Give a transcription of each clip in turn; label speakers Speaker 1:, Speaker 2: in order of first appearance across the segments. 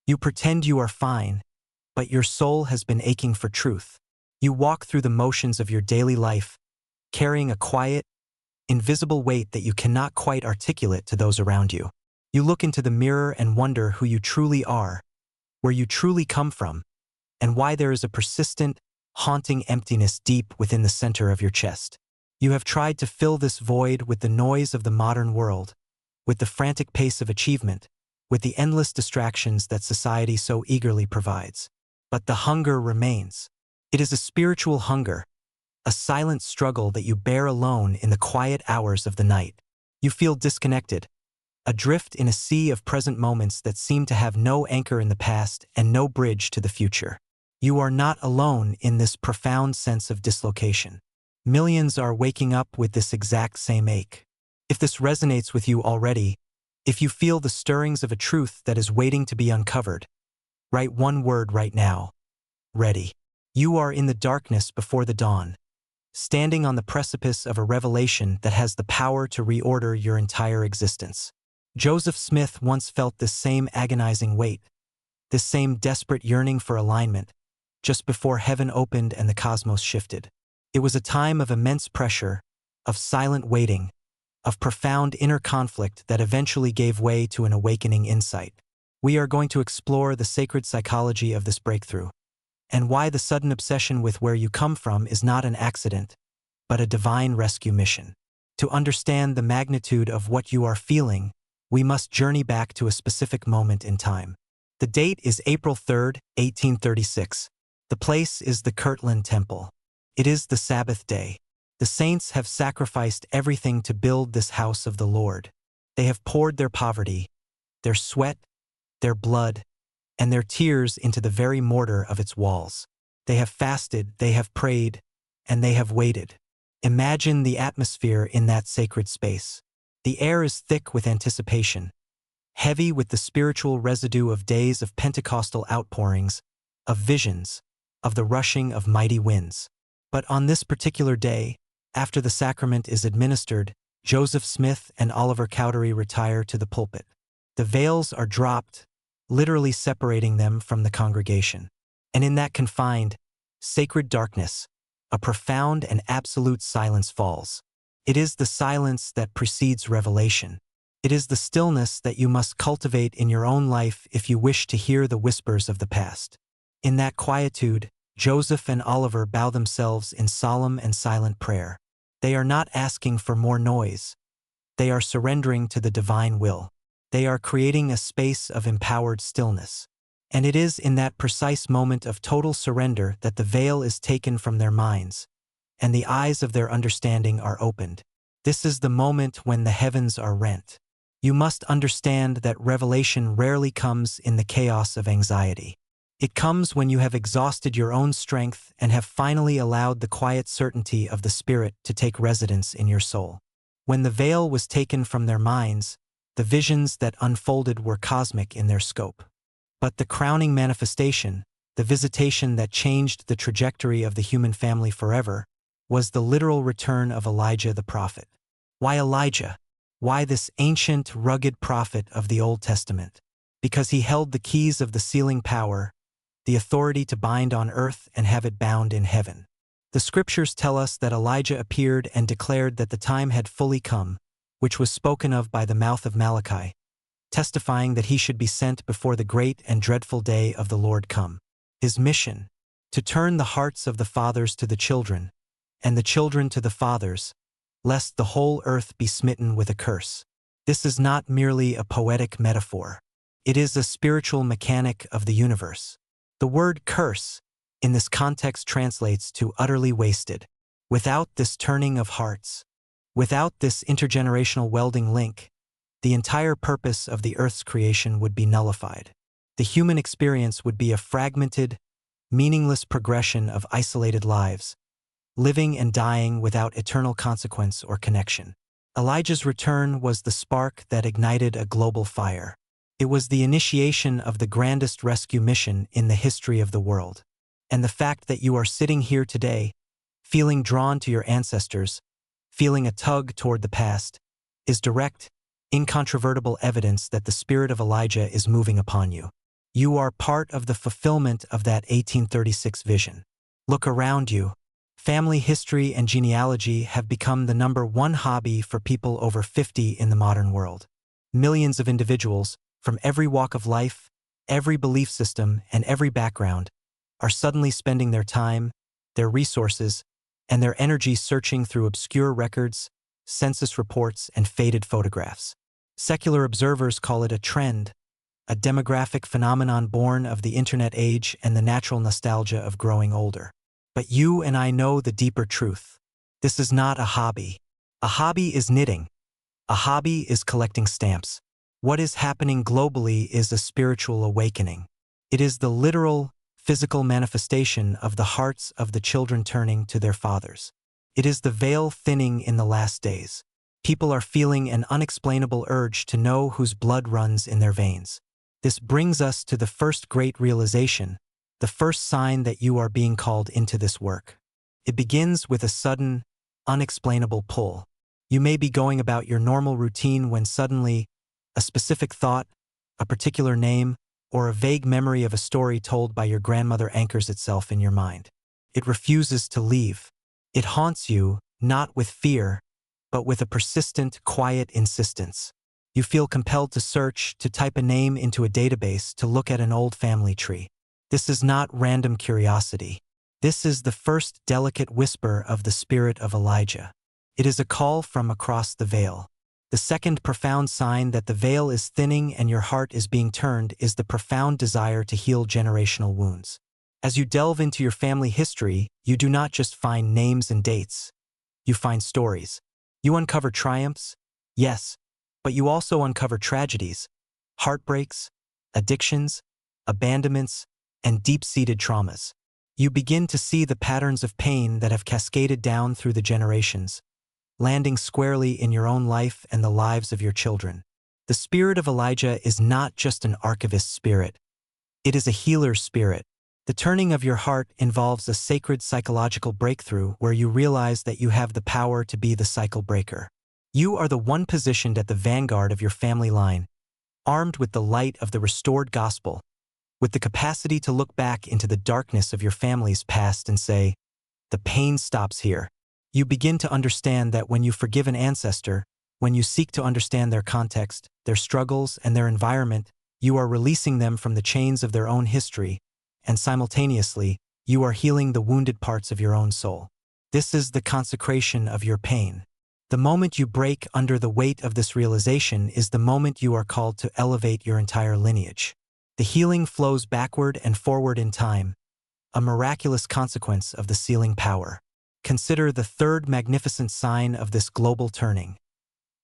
Speaker 1: You pretend you are fine, but your soul has been aching for truth. You walk through the motions of your daily life, carrying a quiet, invisible weight that you cannot quite articulate to those around you. You look into the mirror and wonder who you truly are, where you truly come from, and why there is a persistent, haunting emptiness deep within the center of your chest. You have tried to fill this void with the noise of the modern world, with the frantic pace of achievement, with the endless distractions that society so eagerly provides. But the hunger remains. It is a spiritual hunger, a silent struggle that you bear alone in the quiet hours of the night. You feel disconnected, adrift in a sea of present moments that seem to have no anchor in the past and no bridge to the future. You are not alone in this profound sense of dislocation. Millions are waking up with this exact same ache. If this resonates with you already, if you feel the stirrings of a truth that is waiting to be uncovered, write one word right now: ready. You are in the darkness before the dawn, standing on the precipice of a revelation that has the power to reorder your entire existence. Joseph Smith once felt this same agonizing weight, this same desperate yearning for alignment, just before heaven opened and the cosmos shifted. It was a time of immense pressure, of silent waiting, of profound inner conflict that eventually gave way to an awakening insight. We are going to explore the sacred psychology of this breakthrough, and why the sudden obsession with where you come from is not an accident, but a divine rescue mission. To understand the magnitude of what you are feeling, we must journey back to a specific moment in time. The date is April 3rd, 1836. The place is the Kirtland Temple. It is the Sabbath day. The saints have sacrificed everything to build this house of the Lord. They have poured their poverty, their sweat, their blood, and their tears into the very mortar of its walls. They have fasted, they have prayed, and they have waited. Imagine the atmosphere in that sacred space. The air is thick with anticipation, heavy with the spiritual residue of days of Pentecostal outpourings, of visions, of the rushing of mighty winds. But on this particular day, after the sacrament is administered, Joseph Smith and Oliver Cowdery retire to the pulpit. The veils are dropped, literally separating them from the congregation. And in that confined, sacred darkness, a profound and absolute silence falls. It is the silence that precedes revelation. It is the stillness that you must cultivate in your own life if you wish to hear the whispers of the past. In that quietude, Joseph and Oliver bow themselves in solemn and silent prayer. They are not asking for more noise. They are surrendering to the divine will. They are creating a space of empowered stillness. And it is in that precise moment of total surrender that the veil is taken from their minds, and the eyes of their understanding are opened. This is the moment when the heavens are rent. You must understand that revelation rarely comes in the chaos of anxiety. It comes when you have exhausted your own strength and have finally allowed the quiet certainty of the Spirit to take residence in your soul. When the veil was taken from their minds, the visions that unfolded were cosmic in their scope. But the crowning manifestation, the visitation that changed the trajectory of the human family forever, was the literal return of Elijah the prophet. Why Elijah? Why this ancient, rugged prophet of the Old Testament? Because he held the keys of the sealing power, the authority to bind on earth and have it bound in heaven. The scriptures tell us that Elijah appeared and declared that the time had fully come, which was spoken of by the mouth of Malachi, testifying that he should be sent before the great and dreadful day of the Lord come. His mission: to turn the hearts of the fathers to the children, and the children to the fathers, lest the whole earth be smitten with a curse. This is not merely a poetic metaphor. It is a spiritual mechanic of the universe. The word curse, in this context, translates to utterly wasted. Without this turning of hearts, without this intergenerational welding link, the entire purpose of the earth's creation would be nullified. The human experience would be a fragmented, meaningless progression of isolated lives, living and dying without eternal consequence or connection. Elijah's return was the spark that ignited a global fire. It was the initiation of the grandest rescue mission in the history of the world. And the fact that you are sitting here today, feeling drawn to your ancestors, feeling a tug toward the past, is direct, incontrovertible evidence that the spirit of Elijah is moving upon you. You are part of the fulfillment of that 1836 vision. Look around you. Family history and genealogy have become the #1 hobby for people over 50 in the modern world. Millions of individuals, from every walk of life, every belief system, and every background, are suddenly spending their time, their resources, and their energy searching through obscure records, census reports, and faded photographs. Secular observers call it a trend, a demographic phenomenon born of the internet age and the natural nostalgia of growing older. But you and I know the deeper truth. This is not a hobby. A hobby is knitting. A hobby is collecting stamps. What is happening globally is a spiritual awakening. It is the literal, physical manifestation of the hearts of the children turning to their fathers. It is the veil thinning in the last days. People are feeling an unexplainable urge to know whose blood runs in their veins. This brings us to the first great realization, the first sign that you are being called into this work. It begins with a sudden, unexplainable pull. You may be going about your normal routine when suddenly, a specific thought, a particular name, or a vague memory of a story told by your grandmother anchors itself in your mind. It refuses to leave. It haunts you, not with fear, but with a persistent, quiet insistence. You feel compelled to search, to type a name into a database, to look at an old family tree. This is not random curiosity. This is the first delicate whisper of the spirit of Elijah. It is a call from across the veil. The second profound sign that the veil is thinning and your heart is being turned is the profound desire to heal generational wounds. As you delve into your family history, you do not just find names and dates. You find stories. You uncover triumphs, yes, but you also uncover tragedies, heartbreaks, addictions, abandonments, and deep-seated traumas. You begin to see the patterns of pain that have cascaded down through the generations, landing squarely in your own life and the lives of your children. The spirit of Elijah is not just an archivist's spirit. It is a healer's spirit. The turning of your heart involves a sacred psychological breakthrough where you realize that you have the power to be the cycle breaker. You are the one positioned at the vanguard of your family line, armed with the light of the restored gospel, with the capacity to look back into the darkness of your family's past and say, "The pain stops here." You begin to understand that when you forgive an ancestor, when you seek to understand their context, their struggles, and their environment, you are releasing them from the chains of their own history, and simultaneously, you are healing the wounded parts of your own soul. This is the consecration of your pain. The moment you break under the weight of this realization is the moment you are called to elevate your entire lineage. The healing flows backward and forward in time, a miraculous consequence of the sealing power. Consider the third magnificent sign of this global turning,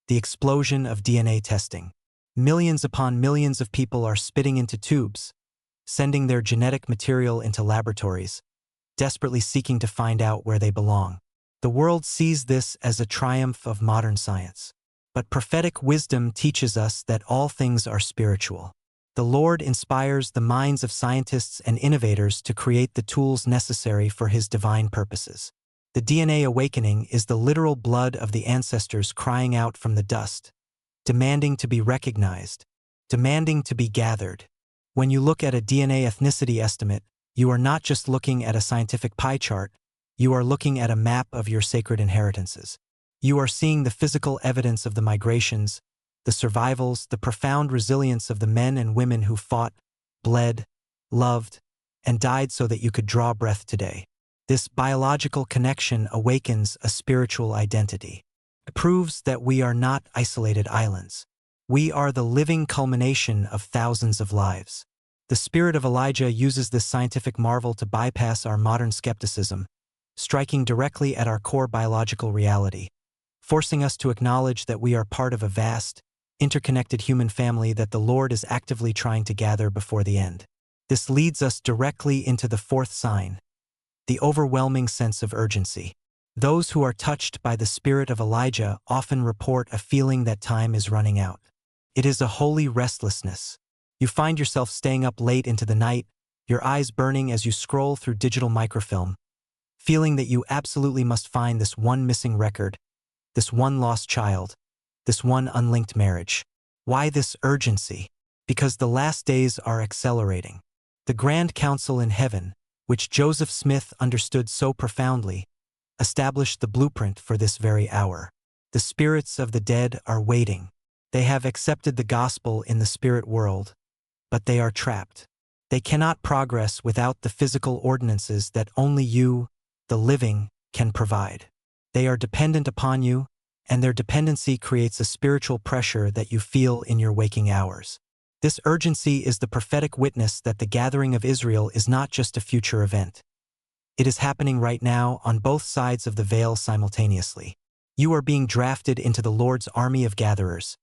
Speaker 1: the explosion of DNA testing. Millions upon millions of people are spitting into tubes, sending their genetic material into laboratories, desperately seeking to find out where they belong. The world sees this as a triumph of modern science. But prophetic wisdom teaches us that all things are spiritual. The Lord inspires the minds of scientists and innovators to create the tools necessary for His divine purposes. The DNA awakening is the literal blood of the ancestors crying out from the dust, demanding to be recognized, demanding to be gathered. When you look at a DNA ethnicity estimate, you are not just looking at a scientific pie chart, you are looking at a map of your sacred inheritances. You are seeing the physical evidence of the migrations, the survivals, the profound resilience of the men and women who fought, bled, loved, and died so that you could draw breath today. This biological connection awakens a spiritual identity. It proves that we are not isolated islands. We are the living culmination of thousands of lives. The spirit of Elijah uses this scientific marvel to bypass our modern skepticism, striking directly at our core biological reality, forcing us to acknowledge that we are part of a vast, interconnected human family that the Lord is actively trying to gather before the end. This leads us directly into the fourth sign, the overwhelming sense of urgency. Those who are touched by the spirit of Elijah often report a feeling that time is running out. It is a holy restlessness. You find yourself staying up late into the night, your eyes burning as you scroll through digital microfilm, feeling that you absolutely must find this one missing record, this one lost child, this one unlinked marriage. Why this urgency? because the last days are accelerating. The Grand Council in heaven, which Joseph Smith understood so profoundly, established the blueprint for this very hour. The spirits of the dead are waiting. They have accepted the gospel in the spirit world, but they are trapped. They cannot progress without the physical ordinances that only you, the living, can provide. They are dependent upon you, and their dependency creates a spiritual pressure that you feel in your waking hours. This urgency is the prophetic witness that the gathering of Israel is not just a future event. It is happening right now on both sides of the veil simultaneously. You are being drafted into the Lord's army of gatherers,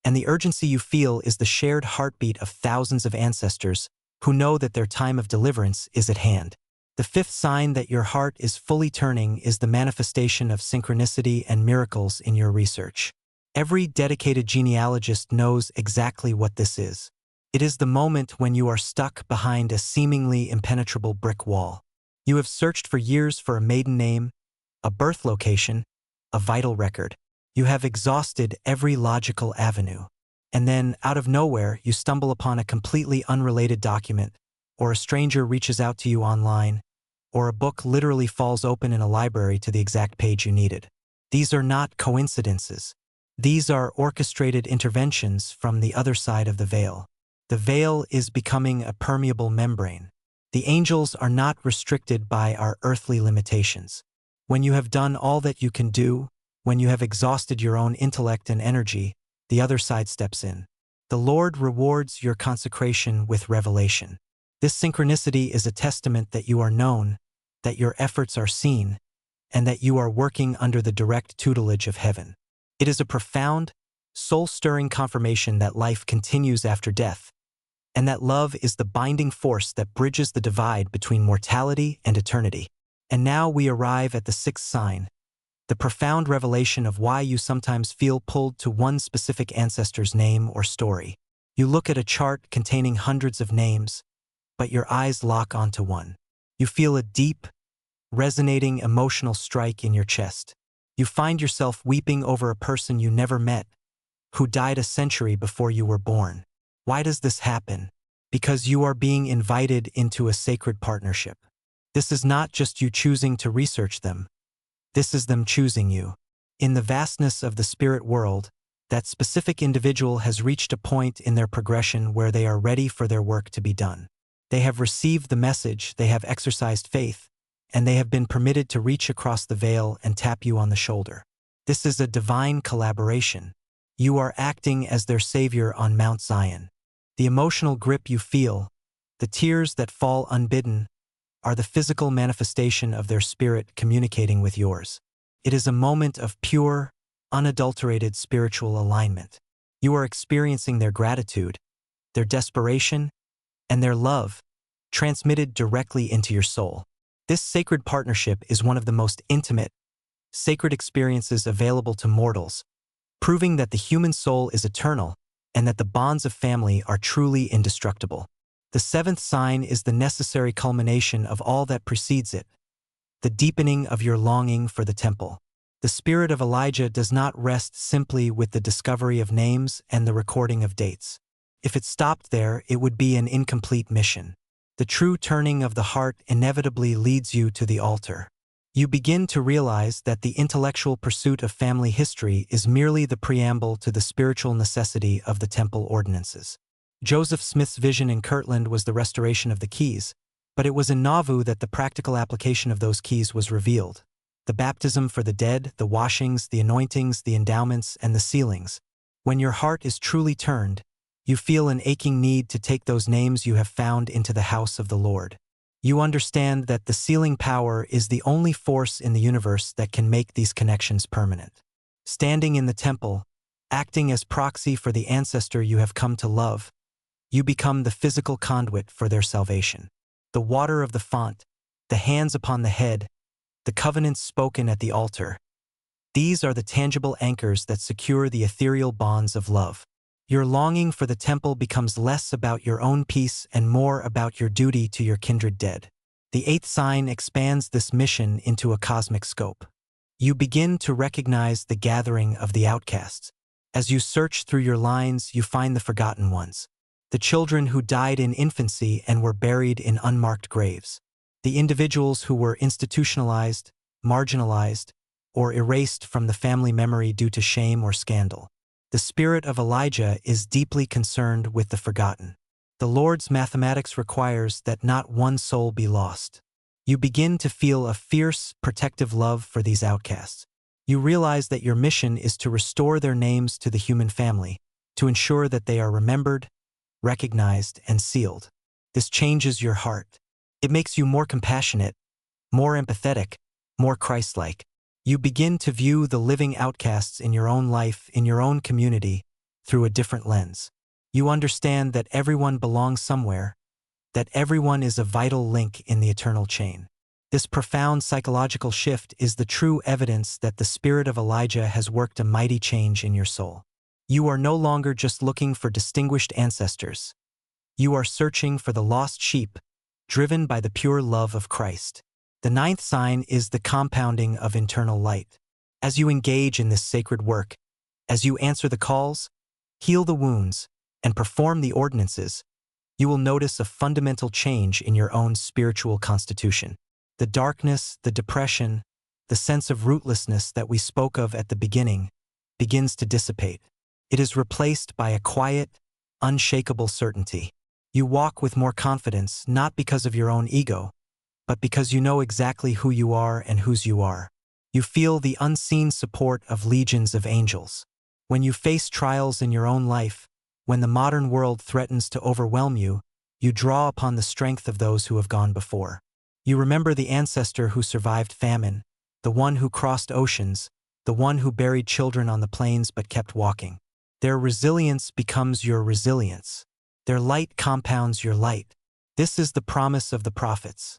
Speaker 1: and the urgency you feel is the shared heartbeat of thousands of ancestors who know that their time of deliverance is at hand. The fifth sign that your heart is fully turning is the manifestation of synchronicity and miracles in your research. Every dedicated genealogist knows exactly what this is. It is the moment when you are stuck behind a seemingly impenetrable brick wall. You have searched for years for a maiden name, a birth location, a vital record. You have exhausted every logical avenue. And then, out of nowhere, you stumble upon a completely unrelated document, or a stranger reaches out to you online, or a book literally falls open in a library to the exact page you needed. These are not coincidences. These are orchestrated interventions from the other side of the veil. The veil is becoming a permeable membrane. The angels are not restricted by our earthly limitations. When you have done all that you can do, when you have exhausted your own intellect and energy, the other side steps in. The Lord rewards your consecration with revelation. This synchronicity is a testament that you are known, that your efforts are seen, and that you are working under the direct tutelage of heaven. It is a profound, soul-stirring confirmation that life continues after death, and that love is the binding force that bridges the divide between mortality and eternity. And now we arrive at the sixth sign, the profound revelation of why you sometimes feel pulled to one specific ancestor's name or story. You look at a chart containing hundreds of names, but your eyes lock onto one. You feel a deep, resonating emotional strike in your chest. You find yourself weeping over a person you never met, who died a century before you were born. Why does this happen? Because you are being invited into a sacred partnership. This is not just you choosing to research them. This is them choosing you. In the vastness of the spirit world, that specific individual has reached a point in their progression where they are ready for their work to be done. They have received the message, they have exercised faith, and they have been permitted to reach across the veil and tap you on the shoulder. This is a divine collaboration. You are acting as their savior on Mount Zion. The emotional grip you feel, the tears that fall unbidden, are the physical manifestation of their spirit communicating with yours. It is a moment of pure, unadulterated spiritual alignment. You are experiencing their gratitude, their desperation, and their love, transmitted directly into your soul. This sacred partnership is one of the most intimate, sacred experiences available to mortals, proving that the human soul is eternal and that the bonds of family are truly indestructible. The seventh sign is the necessary culmination of all that precedes it, the deepening of your longing for the temple. The spirit of Elijah does not rest simply with the discovery of names and the recording of dates. If it stopped there, it would be an incomplete mission. The true turning of the heart inevitably leads you to the altar. You begin to realize that the intellectual pursuit of family history is merely the preamble to the spiritual necessity of the temple ordinances. Joseph Smith's vision in Kirtland was the restoration of the keys, but it was in Nauvoo that the practical application of those keys was revealed. The baptism for the dead, the washings, the anointings, the endowments, and the sealings. When your heart is truly turned, you feel an aching need to take those names you have found into the house of the Lord. You understand that the sealing power is the only force in the universe that can make these connections permanent. Standing in the temple, acting as proxy for the ancestor you have come to love, you become the physical conduit for their salvation. The water of the font, the hands upon the head, the covenants spoken at the altar. These are the tangible anchors that secure the ethereal bonds of love. Your longing for the temple becomes less about your own peace and more about your duty to your kindred dead. The eighth sign expands this mission into a cosmic scope. You begin to recognize the gathering of the outcasts. As you search through your lines, you find the forgotten ones. the children who died in infancy and were buried in unmarked graves, the individuals who were institutionalized, marginalized, or erased from the family memory due to shame or scandal. The spirit of Elijah is deeply concerned with the forgotten. The Lord's mathematics requires that not one soul be lost. You begin to feel a fierce, protective love for these outcasts. You realize that your mission is to restore their names to the human family, to ensure that they are remembered, recognized, and sealed. This changes your heart. It makes you more compassionate, more empathetic, more Christ-like. You begin to view the living outcasts in your own life, in your own community, through a different lens. You understand that everyone belongs somewhere, that everyone is a vital link in the eternal chain. This profound psychological shift is the true evidence that the spirit of Elijah has worked a mighty change in your soul. You are no longer just looking for distinguished ancestors. You are searching for the lost sheep, driven by the pure love of Christ. The ninth sign is the compounding of internal light. As you engage in this sacred work, as you answer the calls, heal the wounds, and perform the ordinances, you will notice a fundamental change in your own spiritual constitution. The darkness, the depression, the sense of rootlessness that we spoke of at the beginning begins to dissipate. It is replaced by a quiet, unshakable certainty. You walk with more confidence, not because of your own ego, but because you know exactly who you are and whose you are. You feel the unseen support of legions of angels. When you face trials in your own life, when the modern world threatens to overwhelm you, you draw upon the strength of those who have gone before. You remember the ancestor who survived famine, the one who crossed oceans, the one who buried children on the plains but kept walking. Their resilience becomes your resilience. Their light compounds your light. This is the promise of the prophets,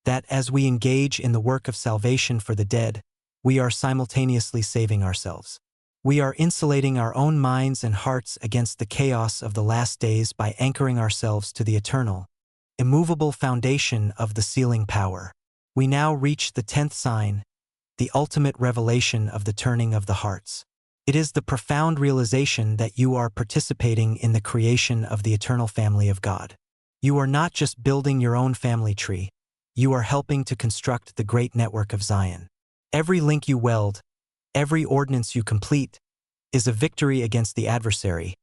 Speaker 1: that as we engage in the work of salvation for the dead, we are simultaneously saving ourselves. We are insulating our own minds and hearts against the chaos of the last days by anchoring ourselves to the eternal, immovable foundation of the sealing power. We now reach the 10th sign, the ultimate revelation of the turning of the hearts. It is the profound realization that you are participating in the creation of the eternal family of God. You are not just building your own family tree, you are helping to construct the great network of Zion. Every link you weld, every ordinance you complete, is a victory against the adversary,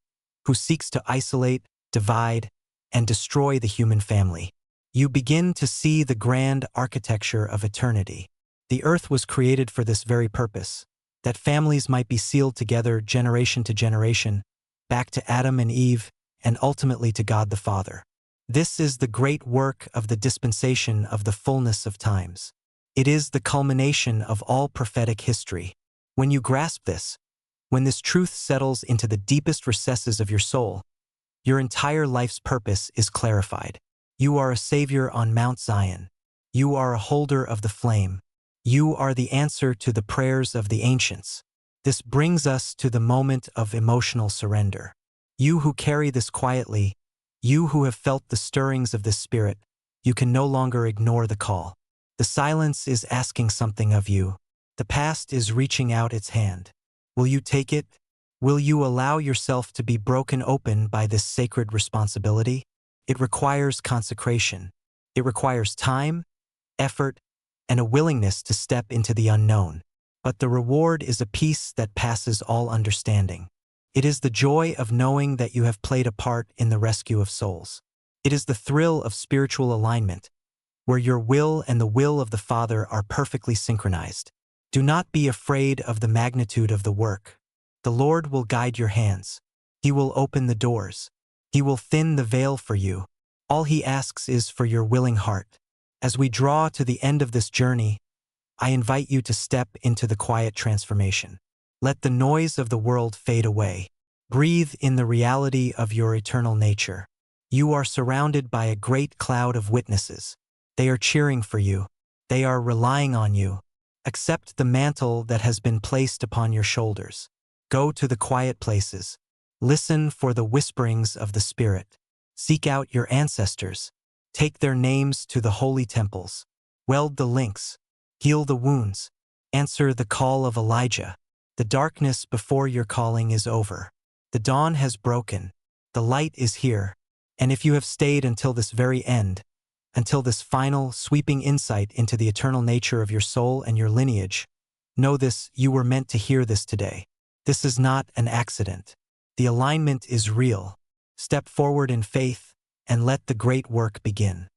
Speaker 1: who seeks to isolate, divide, and destroy the human family. You begin to see the grand architecture of eternity. The earth was created for this very purpose, that families might be sealed together generation to generation, back to Adam and Eve, and ultimately to God the Father. This is the great work of the dispensation of the fullness of times. It is the culmination of all prophetic history. When you grasp this, when this truth settles into the deepest recesses of your soul, your entire life's purpose is clarified. You are a savior on Mount Zion. You are a holder of the flame. You are the answer to the prayers of the ancients. This brings us to the moment of emotional surrender. You who carry this quietly, you who have felt the stirrings of this spirit, you can no longer ignore the call. The silence is asking something of you. The past is reaching out its hand. Will you take it? Will you allow yourself to be broken open by this sacred responsibility? It requires consecration. It requires time, effort, and a willingness to step into the unknown. But the reward is a peace that passes all understanding. It is the joy of knowing that you have played a part in the rescue of souls. It is the thrill of spiritual alignment, where your will and the will of the Father are perfectly synchronized. Do not be afraid of the magnitude of the work. The Lord will guide your hands. He will open the doors. He will thin the veil for you. All He asks is for your willing heart. As we draw to the end of this journey, I invite you to step into the quiet transformation. Let the noise of the world fade away. Breathe in the reality of your eternal nature. You are surrounded by a great cloud of witnesses. They are cheering for you. They are relying on you. Accept the mantle that has been placed upon your shoulders. Go to the quiet places. Listen for the whisperings of the Spirit. Seek out your ancestors. Take their names to the holy temples. Weld the links. Heal the wounds. Answer the call of Elijah. The darkness before your calling is over. The dawn has broken. The light is here. And if you have stayed until this very end, until this final, sweeping insight into the eternal nature of your soul and your lineage, know this: you were meant to hear this today. This is not an accident. The alignment is real. Step forward in faith and let the great work begin.